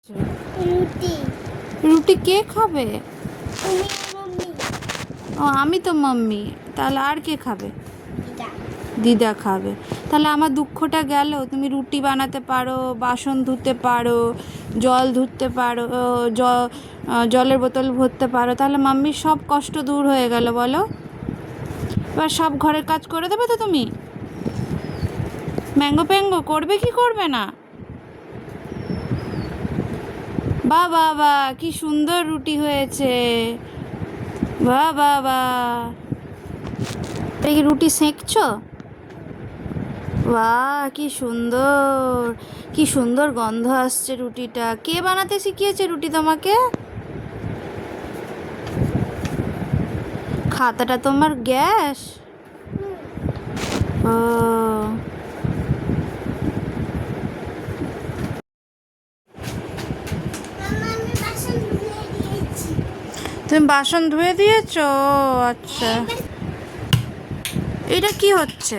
রুটি। রুটি কে খাবে? তুমি মাম্মি। ও আমি তো মাম্মি, তাহলে আর কে খাবে? দিদা। দিদা খাবে। তাহলে আমার দুঃখটা গেল। তুমি রুটি বানাতে পারো, বাসন ধুতে পারো, জল ধুতে পারো, জলের বোতল ভরতে পারো, তাহলে মাম্মির সব কষ্ট দূর হয়ে গেল বলো। এবার সব ঘরের কাজ করে দেবে তো তুমি? ম্যাঙ্গো প্যাঙ্গো করবে কি করবে না? বাহ বাহ বাহ, কি সুন্দর রুটি হয়েছে। বাহ বাহ বাহ। এটা কি রুটি সেঁকছো? বাহ, কি সুন্দর, কি সুন্দর গন্ধ আসছে রুটিটা। কে বানাতে শিখিয়েছে রুটি তোমাকে? খাতাটা তোমার গ্যাস? ও, মাম্মা আমি বাসন ধুয়ে দিয়েছি। তুমি বাসন ধুয়ে দিয়েছো? আচ্ছা, এটা কি হচ্ছে?